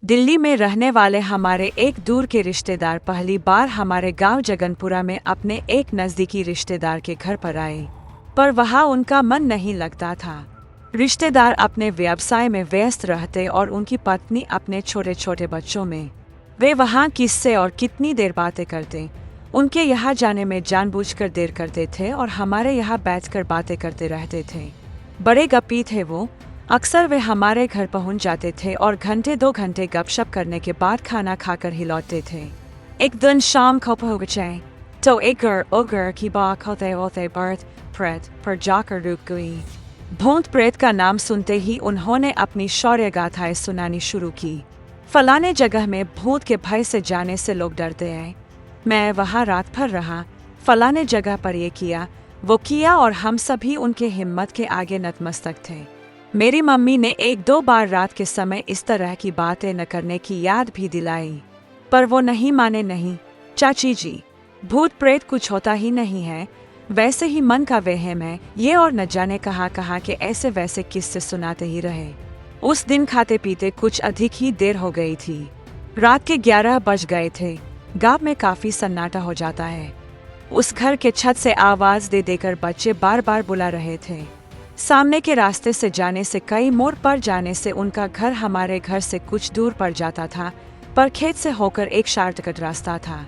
दिल्ली में रहने वाले हमारे एक दूर के रिश्तेदार पहली बार हमारे गांव जगनपुरा में अपने एक नज़दीकी रिश्तेदार के घर पर आए, पर वहां उनका मन नहीं लगता था। रिश्तेदार अपने व्यवसाय में व्यस्त रहते और उनकी पत्नी अपने छोटे छोटे बच्चों में। वे वहां किससे और कितनी देर बातें करते। उनके यहाँ जाने में जानबूझकर देर करते थे और हमारे यहाँ बैठकर बातें करते रहते थे। बड़े गप्पी थे वो। अक्सर वे हमारे घर पहुंच जाते थे और घंटे 2 घंटे गपशप करने के बाद खाना खाकर ही लौटते थे। एक दिन शाम को पहुंचे तो एक घर की बात होते होते भूत प्रेत पर जाकर रुक गई। भूत प्रेत का नाम सुनते ही उन्होंने अपनी शौर्य गाथाएं सुनानी शुरू की। फलाने जगह में भूत के भय से जाने से लोग डरते हैं। मैं वहाँ रात भर रहा, फलाने जगह पर ये किया वो किया और हम सभी उनके हिम्मत के आगे नतमस्तक थे। मेरी मम्मी ने 1-2 बार रात के समय इस तरह की बातें न करने की याद भी दिलाई, पर वो नहीं माने। नहीं चाची जी, भूत प्रेत कुछ होता ही नहीं है, वैसे ही मन का वहम है ये, और न जाने कहाँ के ऐसे वैसे किस्से सुनाते ही रहे। उस दिन खाते पीते कुछ अधिक ही देर हो गई थी। रात के 11 बज गए थे। गांव में काफी सन्नाटा हो जाता है। उस घर के छत से आवाज दे देकर बच्चे बार बार बुला रहे थे। सामने के रास्ते से जाने से कई मोड़ पर जाने से उनका घर हमारे घर से कुछ दूर पड़ जाता था, पर खेत से होकर एक शॉर्टकट रास्ता था।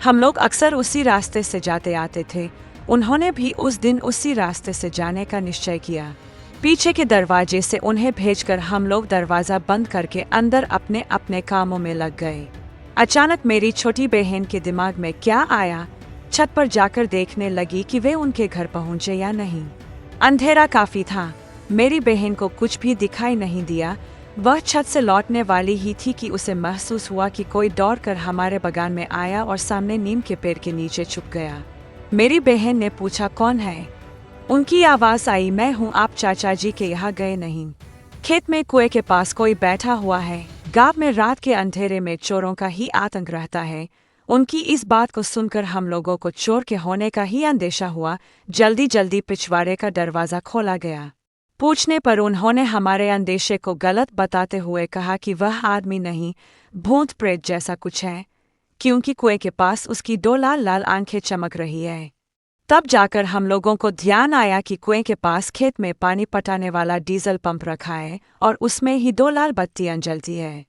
हम लोग अक्सर उसी रास्ते से जाते आते थे। उन्होंने भी उस दिन उसी रास्ते से जाने का निश्चय किया। पीछे के दरवाजे से उन्हें भेजकर हम लोग दरवाजा बंद करके अंदर अपने अपने कामों में लग गए। अचानक मेरी छोटी बहन के दिमाग में क्या आया, छत पर जाकर देखने लगी कि वे उनके घर पहुंचे या नहीं। अंधेरा काफी था, मेरी बहन को कुछ भी दिखाई नहीं दिया। वह छत से लौटने वाली ही थी कि उसे महसूस हुआ कि कोई दौड़कर हमारे बागान में आया और सामने नीम के पेड़ के नीचे छुप गया। मेरी बहन ने पूछा, कौन है? उनकी आवाज आई, मैं हूँ, आप चाचा जी के यहाँ गए नहीं? खेत में कुएं के पास कोई बैठा हुआ है। गांव में रात के अंधेरे में चोरों का ही आतंक रहता है। उनकी इस बात को सुनकर हम लोगों को चोर के होने का ही अंदेशा हुआ। जल्दी जल्दी पिछवाड़े का दरवाजा खोला गया। पूछने पर उन्होंने हमारे अंदेशे को गलत बताते हुए कहा कि वह आदमी नहीं, भूत प्रेत जैसा कुछ है, क्योंकि कुएं के पास उसकी 2 लाल लाल आंखें चमक रही है। तब जाकर हम लोगों को ध्यान आया कि कुएं के पास खेत में पानी पटाने वाला डीजल पंप रखा है और उसमें ही 2 लाल बत्तियां जलती है।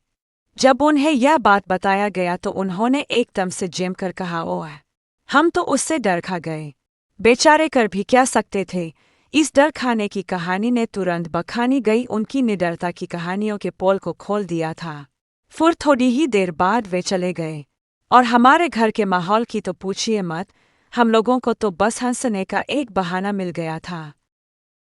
जब उन्हें यह बात बताया गया तो उन्होंने एकदम से जेम कर कहा, ओह! हम तो उससे डर खा गए। बेचारे कर भी क्या सकते थे। इस डर खाने की कहानी ने तुरंत बखानी गई उनकी निडरता की कहानियों के पोल को खोल दिया था। फिर थोड़ी ही देर बाद वे चले गए और हमारे घर के माहौल की तो पूछिए मत। हम लोगों को तो बस हंसने का एक बहाना मिल गया था।